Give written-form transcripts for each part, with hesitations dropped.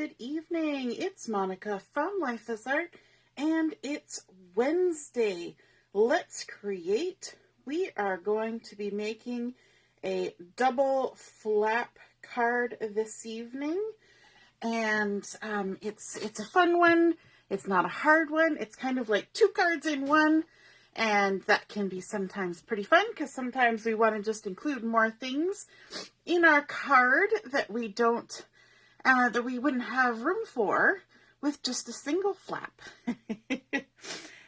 Good evening. It's Monica from Life is Art, and it's Wednesday. Let's create. We are going to be making a double flap card this evening, and it's a fun one. It's not a hard one. It's kind of like two cards in one, and that can be sometimes pretty fun because sometimes we want to just include more things in our card that we don't. That we wouldn't have room for with just a single flap.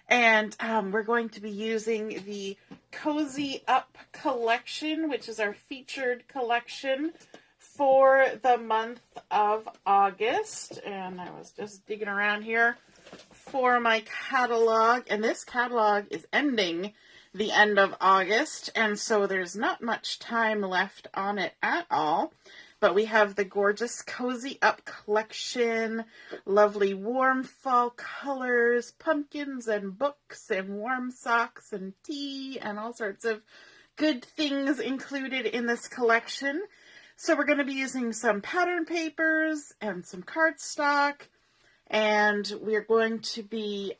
And we're going to be using the Cozy Up collection, which is our featured collection for the month of August. And I was just digging around here for my catalog, and this catalog is ending the end of August, and so there's not much time left on it at all. But we have the gorgeous Cozy Up collection, lovely warm fall colors, pumpkins and books and warm socks and tea and all sorts of good things included in this collection. So we're going to be using some pattern papers and some cardstock, and we're going to be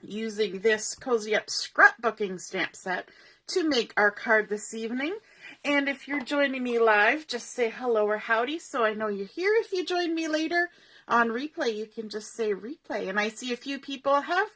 using this Cozy Up Scrapbooking stamp set to make our card this evening. And if you're joining me live, just say hello or howdy so I know you're here. If you join me later on replay, you can just say replay. And I see a few people have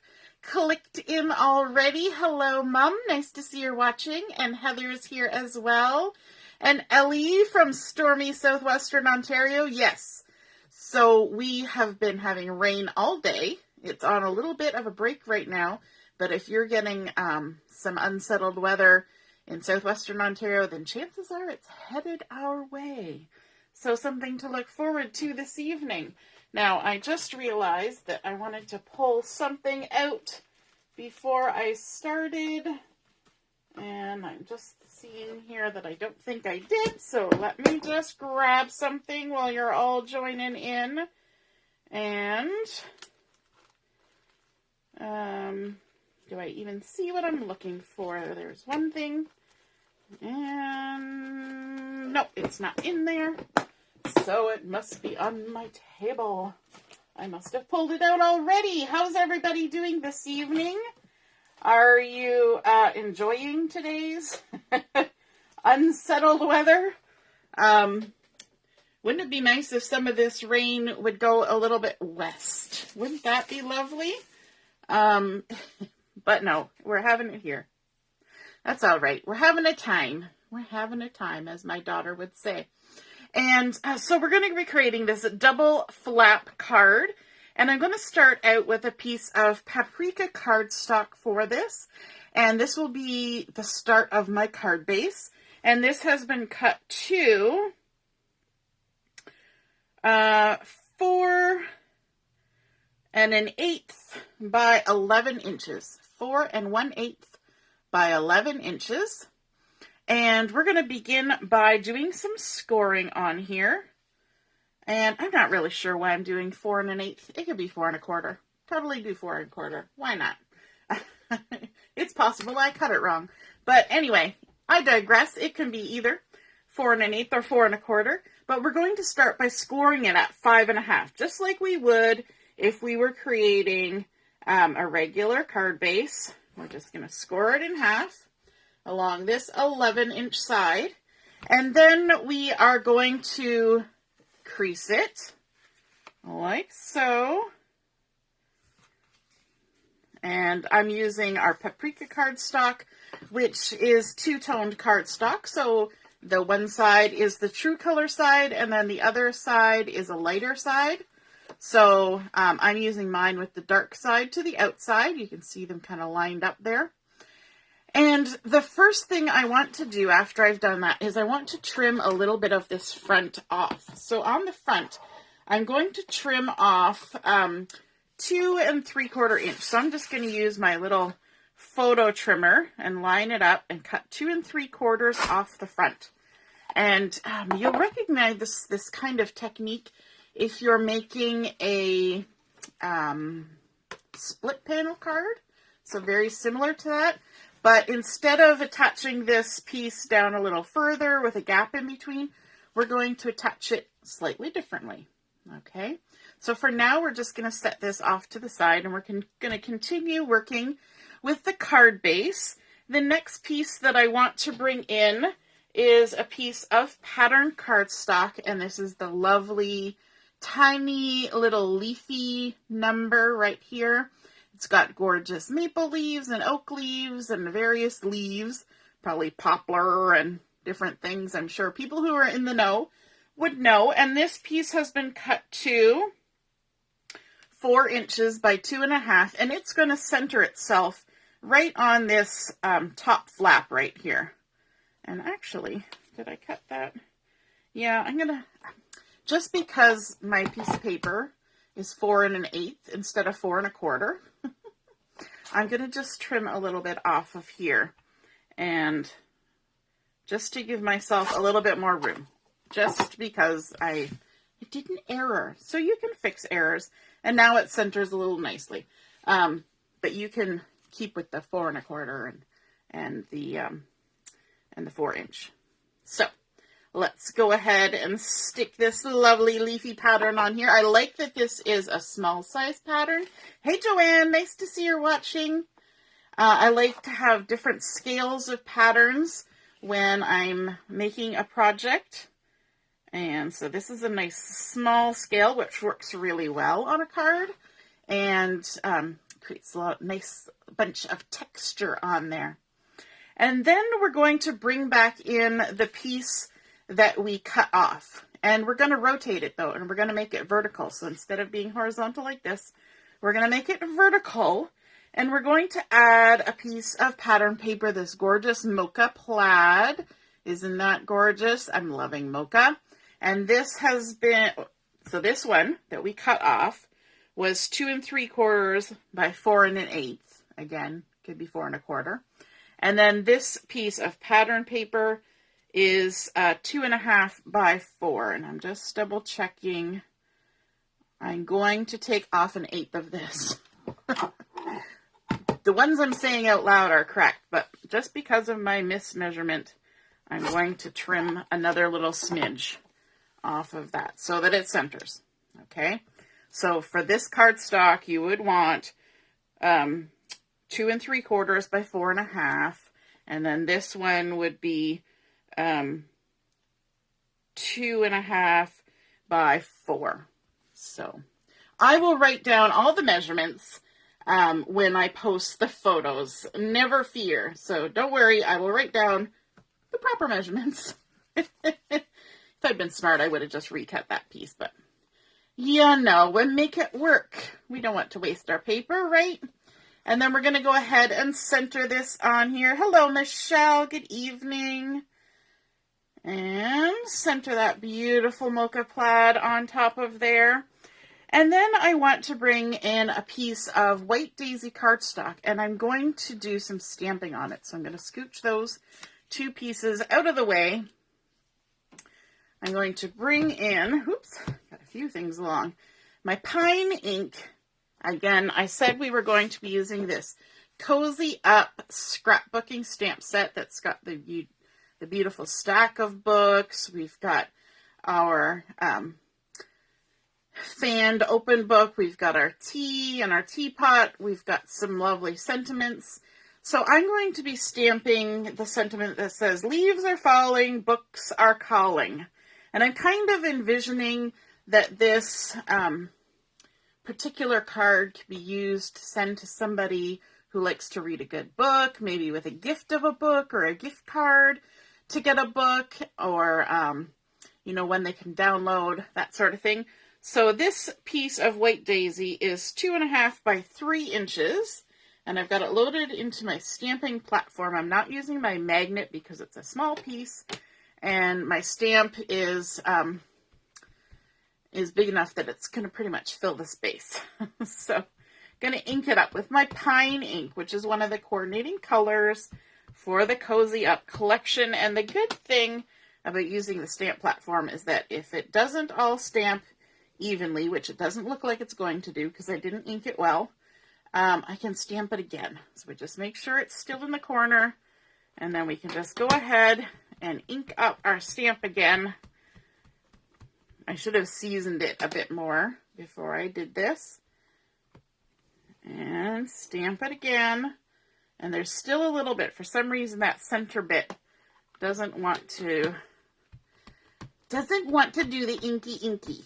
clicked in already. Hello, Mum. Nice to see you're watching. And Heather is here as well. And Ellie from stormy southwestern Ontario. Yes. So we have been having rain all day. It's on a little bit of a break right now. But if you're getting some unsettled weather in southwestern Ontario, then chances are it's headed our way. So something to look forward to this evening. Now, I just realized that I wanted to pull something out before I started, and I'm just seeing here that I don't think I did, so let me just grab something while you're all joining in. And do I even see what I'm looking for? There's one thing. And no, it's not in there. So it must be on my table. I must have pulled it out already. How's everybody doing this evening? Are you enjoying today's unsettled weather? Wouldn't it be nice if some of this rain would go a little bit west? Wouldn't that be lovely? But no, we're having it here. That's all right. We're having a time. We're having a time, as my daughter would say. And so we're going to be creating this double flap card. And I'm going to start out with a piece of Paprika cardstock for this. And this will be the start of my card base. And this has been cut to 4 1/8 by 11 inches. 4 1/8 by 11 inches. And we're going to begin by doing some scoring on here. And I'm not really sure why I'm doing 4 1/8. It could be 4 1/4. Totally do 4 1/4. Why not? It's possible I cut it wrong. But anyway, I digress. It can be either 4 1/8 or 4 1/4. But we're going to start by scoring it at 5 1/2, just like we would if we were creating a regular card base. We're just going to score it in half along this 11-inch side. And then we are going to crease it like so. And I'm using our Paprika cardstock, which is two-toned cardstock. So the one side is the true color side, and then the other side is a lighter side. So I'm using mine with the dark side to the outside. You can see them kind of lined up there. And the first thing I want to do after I've done that is I want to trim a little bit of this front off. So on the front, I'm going to trim off 2 3/4 inch. So I'm just going to use my little photo trimmer and line it up and cut 2 3/4 off the front. And you'll recognize this kind of technique if you're making a split panel card. So very similar to that. But instead of attaching this piece down a little further with a gap in between, we're going to attach it slightly differently. Okay, so for now, we're just going to set this off to the side, and we're going to continue working with the card base. The next piece that I want to bring in is a piece of pattern cardstock, and this is the lovely tiny little leafy number right here. It's got gorgeous maple leaves and oak leaves and various leaves, probably poplar and different things. I'm sure people who are in the know would know. And this piece has been cut to 4 inches by 2.5, and it's going to center itself right on this top flap right here. And actually, did I cut that? Yeah, I'm going to, just because my piece of paper is 4 1/8 instead of 4 1/4, I'm going to just trim a little bit off of here, and just to give myself a little bit more room, just because I did an error. So you can fix errors, and now it centers a little nicely. But you can keep with the 4 1/4 and the 4 inch. So let's go ahead and stick this lovely leafy pattern on here. I like that this is a small size pattern. Hey Joanne, nice to see you're watching. I like to have different scales of patterns when I'm making a project. And so this is a nice small scale, which works really well on a card, and creates a nice bunch of texture on there. And then we're going to bring back in the piece that we cut off. And we're going to rotate it though, and we're going to make it vertical. So instead of being horizontal like this, we're going to make it vertical. And we're going to add a piece of pattern paper, this gorgeous Mocha plaid. Isn't that gorgeous? I'm loving Mocha. And this has been, so this one that we cut off was 2 3/4 by 4 1/8. Again, could be 4 1/4. And then this piece of pattern paper is 2.5 by 4. And I'm just double checking. I'm going to take off 1/8 of this. The ones I'm saying out loud are correct, but just because of my mismeasurement, I'm going to trim another little smidge off of that so that it centers. Okay, so for this cardstock, you would want 2 3/4 by 4 1/2, and then this one would be 2.5 by 4. So I will write down all the measurements when I post the photos. Never fear. So don't worry, I will write down the proper measurements. If I'd been smart, I would have just recut that piece, but yeah, no, we'll make it work. We don't want to waste our paper, right? And then we're going to go ahead and center this on here. Hello, Michelle. Good evening. And center that beautiful Mocha plaid on top of there. And then I want to bring in a piece of white daisy cardstock, and I'm going to do some stamping on it. So I'm going to scooch those 2 pieces out of the way. I'm going to bring in, oops, got a few things along, my pine ink. Again, I said we were going to be using this Cozy Up scrapbooking stamp set that's got the beautiful stack of books. We've got our fanned open book. We've got our tea and our teapot. We've got some lovely sentiments. So I'm going to be stamping the sentiment that says, leaves are falling, books are calling. And I'm kind of envisioning that this particular card could be used to send to somebody who likes to read a good book, maybe with a gift of a book or a gift card to get a book, or, when they can download, that sort of thing. So this piece of white daisy is 2.5 by 3 inches, and I've got it loaded into my stamping platform. I'm not using my magnet because it's a small piece, and my stamp is big enough that it's going to pretty much fill the space. So I'm going to ink it up with my pine ink, which is one of the coordinating colors for the Cozy Up collection. And the good thing about using the stamp platform is that if it doesn't all stamp evenly, which it doesn't look like it's going to do because I didn't ink it well, I can stamp it again. So we just make sure it's still in the corner, and then we can just go ahead and ink up our stamp again. I should have seasoned it a bit more before I did this. And stamp it again. And there's still a little bit. For some reason, that center bit doesn't want to do the inky.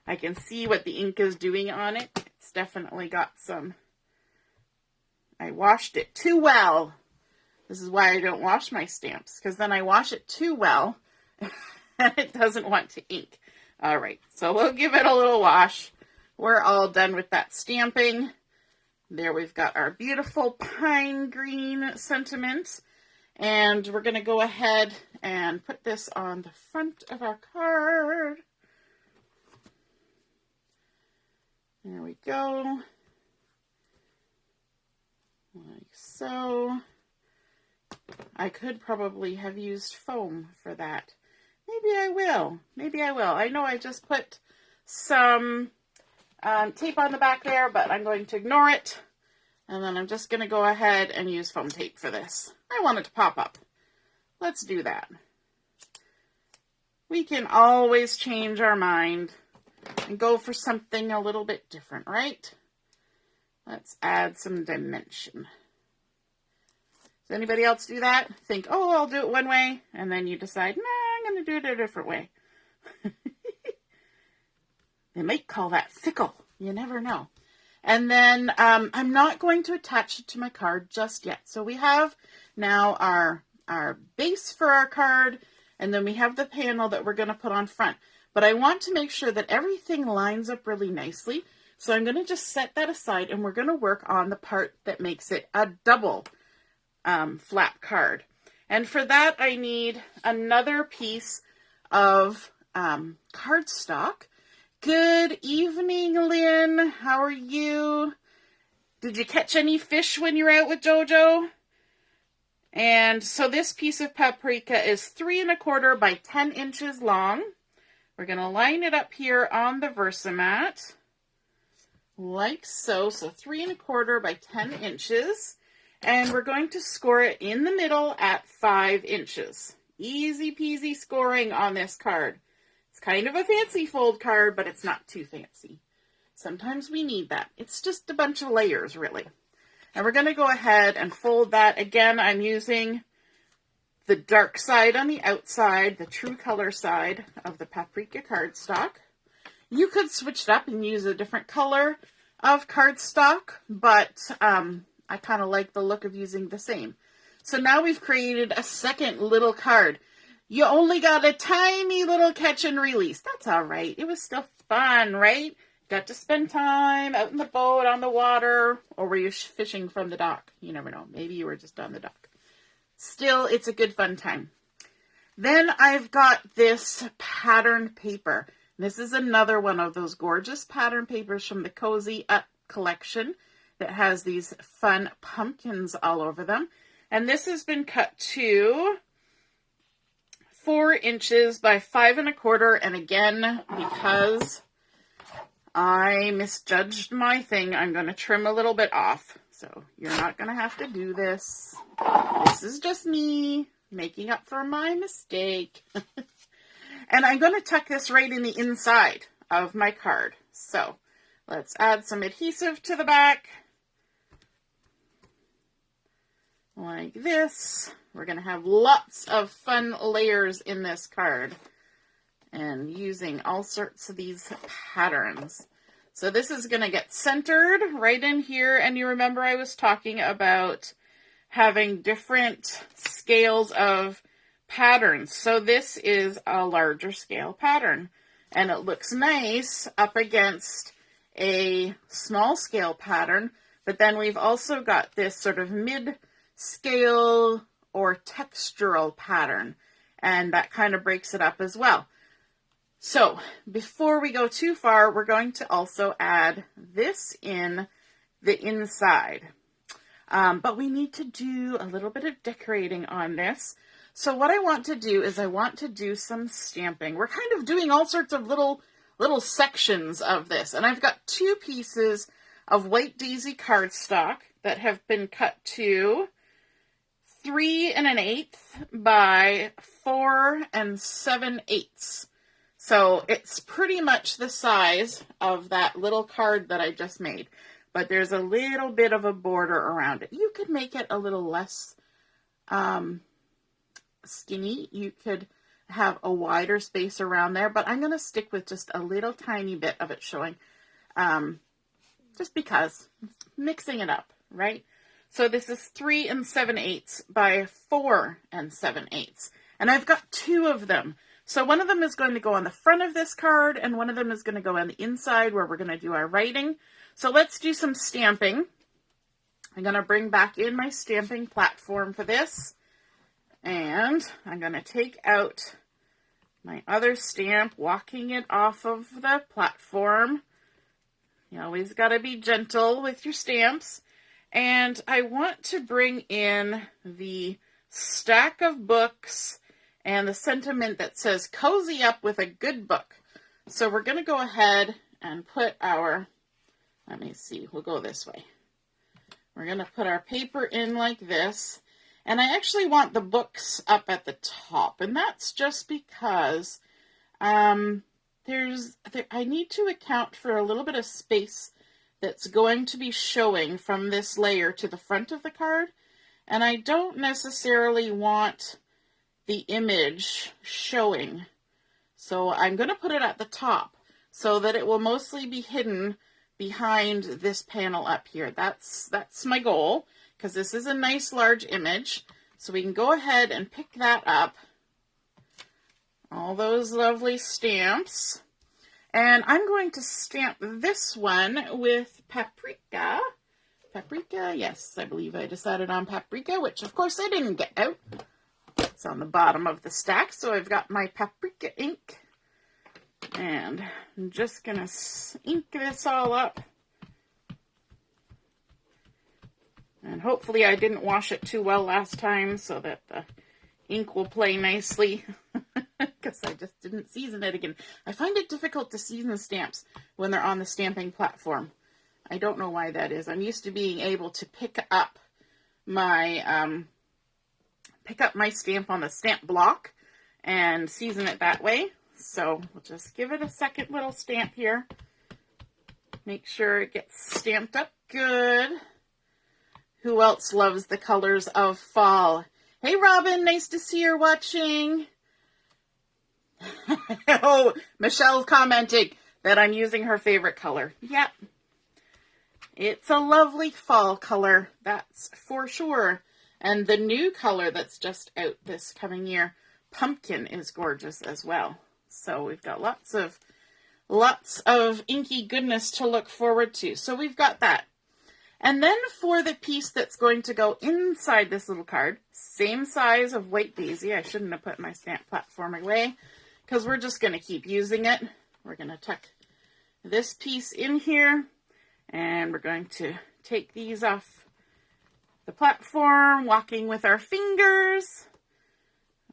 I can see what the ink is doing on it. It's definitely got some. I washed it too well. This is why I don't wash my stamps, because then I wash it too well and it doesn't want to ink. All right, so we'll give it a little wash. We're all done with that stamping. There we've got our beautiful pine green sentiment. And we're going to go ahead and put this on the front of our card. There we go. Like so. I could probably have used foam for that. Maybe I will. I know I just put some tape on the back there, but I'm going to ignore it. And then I'm just going to go ahead and use foam tape for this. I want it to pop up. Let's do that. We can always change our mind and go for something a little bit different, right? Let's add some dimension. Does anybody else do that? Think, oh, I'll do it one way, and then you decide, nah, I'm going to do it a different way. They might call that fickle. You never know. And then I'm not going to attach it to my card just yet. So we have now our base for our card, and then we have the panel that we're going to put on front. But I want to make sure that everything lines up really nicely. So I'm going to just set that aside, and we're going to work on the part that makes it a double flap card. And for that, I need another piece of cardstock. Good evening, Lynn. How are you? Did you catch any fish when you were out with Jojo? And so this piece of paprika is 3 1/4 by 10 inches long. We're going to line it up here on the Versamat, like so. So 3 1/4 by 10 inches. And we're going to score it in the middle at 5 inches. Easy peasy scoring on this card. It's kind of a fancy fold card, but it's not too fancy. Sometimes we need that. It's just a bunch of layers, really. And we're going to go ahead and fold that. Again, I'm using the dark side on the outside, the true color side of the paprika cardstock. You could switch it up and use a different color of cardstock, but I kind of like the look of using the same. So now we've created a second little card. You only got a tiny little catch and release. That's all right. It was still fun, right? Got to spend time out in the boat, on the water, or were you fishing from the dock? You never know. Maybe you were just on the dock. Still, it's a good fun time. Then I've got this pattern paper. This is another one of those gorgeous pattern papers from the Cozy Up collection that has these fun pumpkins all over them. And this has been cut to 4 inches by 5 1/4. And again, because I misjudged my thing, I'm going to trim a little bit off. So you're not going to have to do this. This is just me making up for my mistake. And I'm going to tuck this right in the inside of my card. So let's add some adhesive to the back. Like this. We're going to have lots of fun layers in this card. And using all sorts of these patterns. So this is going to get centered right in here. And you remember I was talking about having different scales of patterns. So this is a larger scale pattern. And it looks nice up against a small scale pattern. But then we've also got this sort of mid-scale or textural pattern. And that kind of breaks it up as well. So before we go too far, we're going to also add this in the inside. But we need to do a little bit of decorating on this. So what I want to do is I want to do some stamping. We're kind of doing all sorts of little sections of this. And I've got 2 pieces of white daisy cardstock that have been cut to 3 1/8 by 4 7/8. So it's pretty much the size of that little card that I just made, but there's a little bit of a border around it. You could make it a little less skinny. You could have a wider space around there, but I'm going to stick with just a little tiny bit of it showing, just because, mixing it up, right? So this is 3 7/8 by 4 7/8, and I've got 2 of them. So one of them is going to go on the front of this card, and one of them is going to go on the inside where we're going to do our writing. So let's do some stamping. I'm going to bring back in my stamping platform for this, and I'm going to take out my other stamp, walking it off of the platform. You always got to be gentle with your stamps. And I want to bring in the stack of books and the sentiment that says, cozy up with a good book. So we're going to go ahead and put our, let me see, we'll go this way. We're going to put our paper in like this. And I actually want the books up at the top. And that's just because I need to account for a little bit of space that's going to be showing from this layer to the front of the card. And I don't necessarily want the image showing. So I'm going to put it at the top so that it will mostly be hidden behind this panel up here. That's my goal, because this is a nice large image. So we can go ahead and pick that up. All those lovely stamps. And I'm going to stamp this one with Paprika. Paprika, yes, I believe I decided on Paprika, which of course I didn't get out. It's on the bottom of the stack, so I've got my Paprika ink. And I'm just going to ink this all up. And hopefully I didn't wash it too well last time so that the ink will play nicely. Because I just didn't season it again. I find it difficult to season stamps when they're on the stamping platform. I don't know why that is. I'm used to being able to pick up my stamp on the stamp block and season it that way. So we'll just give it a second little stamp here. Make sure it gets stamped up good. Who else loves the colors of fall? Hey Robin, nice to see you're watching. Oh, Michelle's commenting that I'm using her favorite color. Yep. It's a lovely fall color, that's for sure. And the new color that's just out this coming year, pumpkin, is gorgeous as well. So we've got lots of inky goodness to look forward to. So we've got that. And then for the piece that's going to go inside this little card, same size of White Daisy. I shouldn't have put my stamp platform away, because we're just going to keep using it. We're going to tuck this piece in here, and we're going to take these off the platform, walking with our fingers.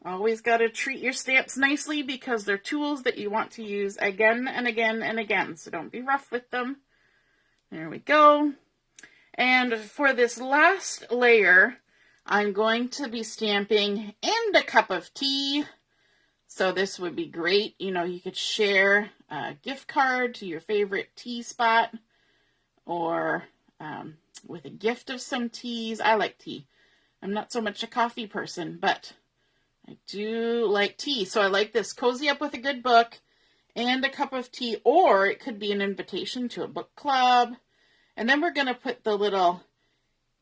Always got to treat your stamps nicely, because they're tools that you want to use again and again and again. So don't be rough with them. There we go. And for this last layer, I'm going to be stamping "and a cup of tea." So this would be great. You know, you could share a gift card to your favorite tea spot, or with a gift of some teas. I like tea. I'm not so much a coffee person, but I do like tea. So I like this, cozy up with a good book and a cup of tea, or it could be an invitation to a book club. And then we're going to put the little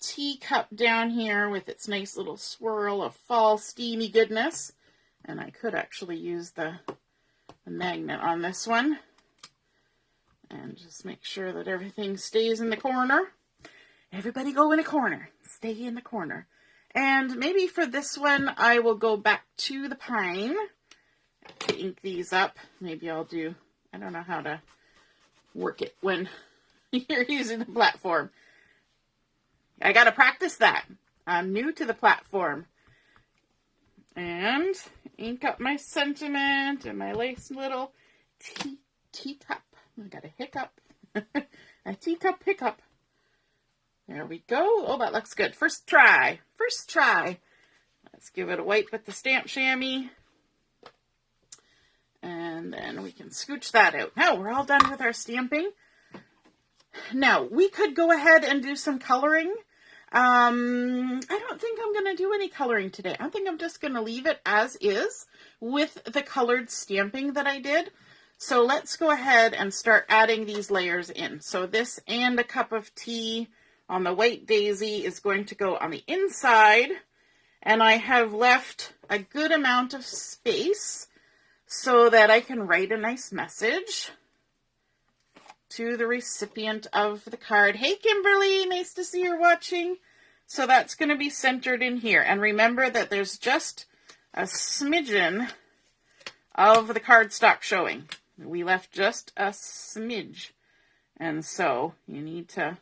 teacup down here with its nice little swirl of fall steamy goodness. And I could actually use the magnet on this one. And just make sure that everything stays in the corner. Everybody go in a corner. Stay in the corner. And maybe for this one, I will go back to the pine to ink these up. Maybe I'll do, I don't know how to work it when you're using the platform. I got to practice that. I'm new to the platform. And ink up my sentiment and my nice little teacup. I got a hiccup. A teacup hiccup. There we go. Oh, that looks good. First try. First try. Let's give it a wipe with the stamp chamois. And then we can scooch that out. Now we're all done with our stamping. Now we could go ahead and do some coloring. I don't think I'm going to do any coloring today. I think I'm just going to leave it as is with the colored stamping that I did. So let's go ahead and start adding these layers in. So this and a cup of tea on the white daisy is going to go on the inside. And I have left a good amount of space so that I can write a nice message to the recipient of the card. Hey, Kimberly, nice to see you're watching. So that's going to be centered in here. And remember that there's just a smidgen of the cardstock showing. We left just a smidge. And so you need to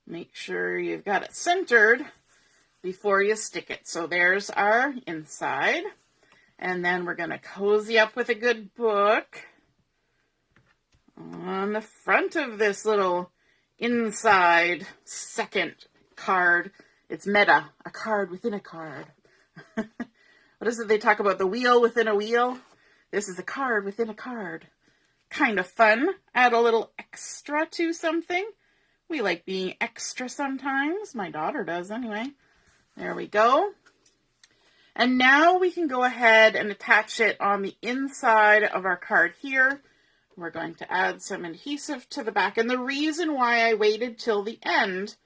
make sure you've got it centered before you stick it. So there's our inside. And then we're going to cozy up with a good book on the front of this little inside second card. It's meta, a card within a card. What is it they talk about? The wheel within a wheel? This is a card within a card. Kind of fun. Add a little extra to something. We like being extra sometimes. My daughter does anyway. There we go. And now we can go ahead and attach it on the inside of our card here. We're going to add some adhesive to the back. And the reason why I waited till the end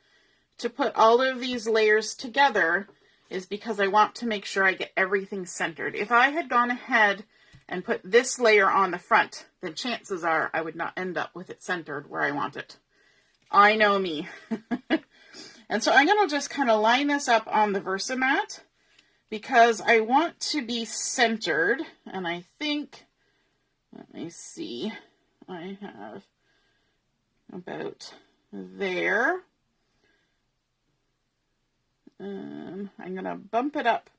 to put all of these layers together is because I want to make sure I get everything centered. If I had gone ahead and put this layer on the front, then chances are I would not end up with it centered where I want it. I know me. And so I'm going to just kind of line this up on the Versamat because I want to be centered. And I think, let me see, I have about there. I'm going to bump it up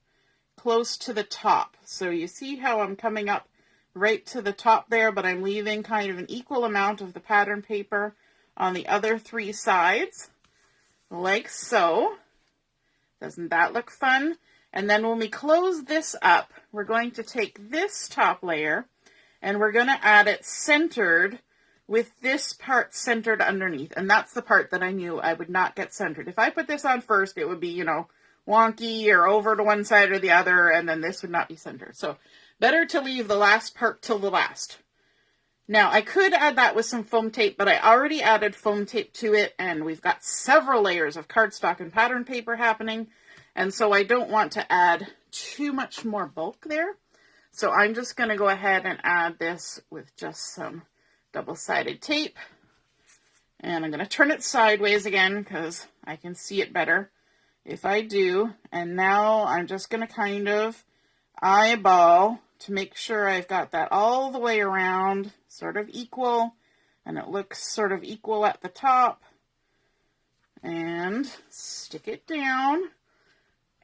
close to the top. So you see how I'm coming up right to the top there, but I'm leaving kind of an equal amount of the pattern paper on the other three sides, like so. Doesn't that look fun? And then when we close this up, we're going to take this top layer and we're going to add it centered with this part centered underneath. And that's the part that I knew I would not get centered. If I put this on first, it would be, wonky or over to one side or the other, and then this would not be centered. So better to leave the last part till the last. Now, I could add that with some foam tape, but I already added foam tape to it, and we've got several layers of cardstock and pattern paper happening, and so I don't want to add too much more bulk there. So I'm just going to go ahead and add this with just some double-sided tape, and I'm going to turn it sideways again because I can see it better if I do. And now I'm just going to kind of eyeball to make sure I've got that all the way around, sort of equal, and it looks sort of equal at the top, and stick it down.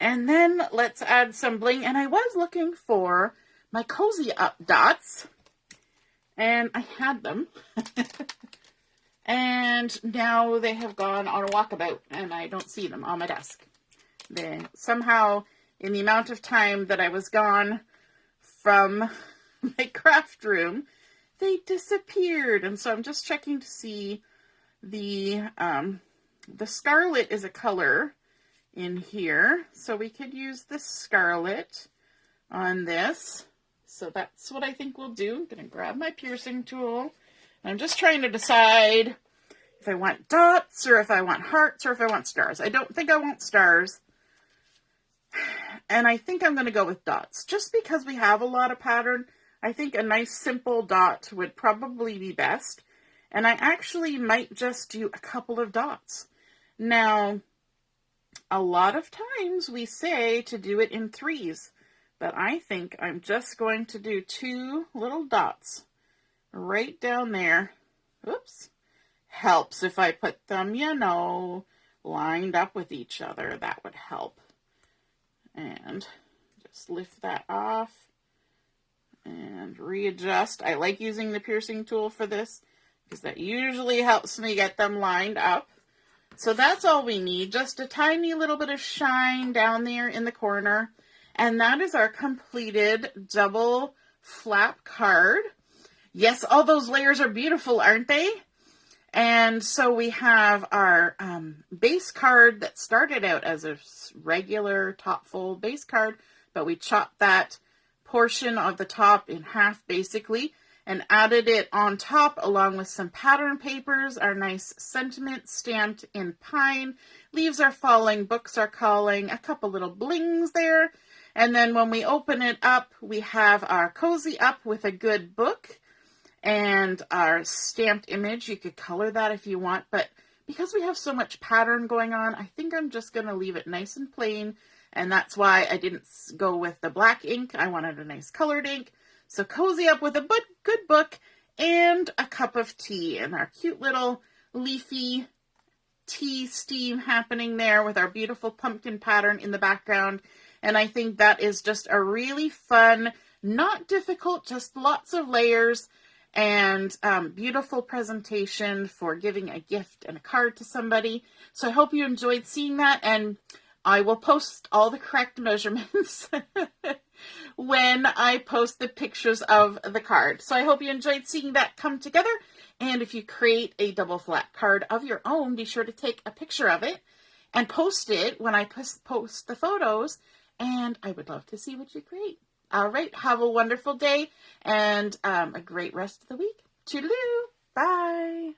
And then let's add some bling. And I was looking for my Cozy Up dots, and I had them. And now they have gone on a walkabout, and I don't see them on my desk. They somehow, in the amount of time that I was gone from my craft room, they disappeared. And so I'm just checking to see the scarlet is a color in here. So we could use the scarlet on this. So that's what I think we'll do. I'm going to grab my piercing tool. I'm just trying to decide if I want dots or if I want hearts or if I want stars. I don't think I want stars. And I think I'm going to go with dots. Just because we have a lot of pattern, I think a nice simple dot would probably be best. And I actually might just do a couple of dots. Now, a lot of times we say to do it in threes, but I think I'm just going to do two little dots right down there. Oops. Helps if I put them, lined up with each other. That would help. And just lift that off and readjust. I like using the piercing tool for this because that usually helps me get them lined up. So that's all we need, just a tiny little bit of shine down there in the corner. And that is our completed double flap card. Yes, all those layers are beautiful, aren't they? And so we have our base card that started out as a regular top fold base card, but we chopped that portion of the top in half basically and added it on top along with some pattern papers, our nice sentiment stamped in pine. Leaves are falling, books are calling, a couple little blings there. And then when we open it up, we have our cozy up with a good book. And our stamped image, you could color that if you want, but because we have so much pattern going on, I think I'm just going to leave it nice and plain, and that's why I didn't go with the black ink. I wanted a nice colored ink. So cozy up with a good book and a cup of tea, and our cute little leafy tea steam happening there with our beautiful pumpkin pattern in the background. And I think that is just a really fun, not difficult, just lots of layers, and beautiful presentation for giving a gift and a card to somebody. So I hope you enjoyed seeing that, and I will post all the correct measurements when I post the pictures of the card. So I hope you enjoyed seeing that come together, and if you create a double flat card of your own, be sure to take a picture of it and post it when I post the photos, and I would love to see what you create. All right, have a wonderful day and a great rest of the week. Toodaloo. Bye.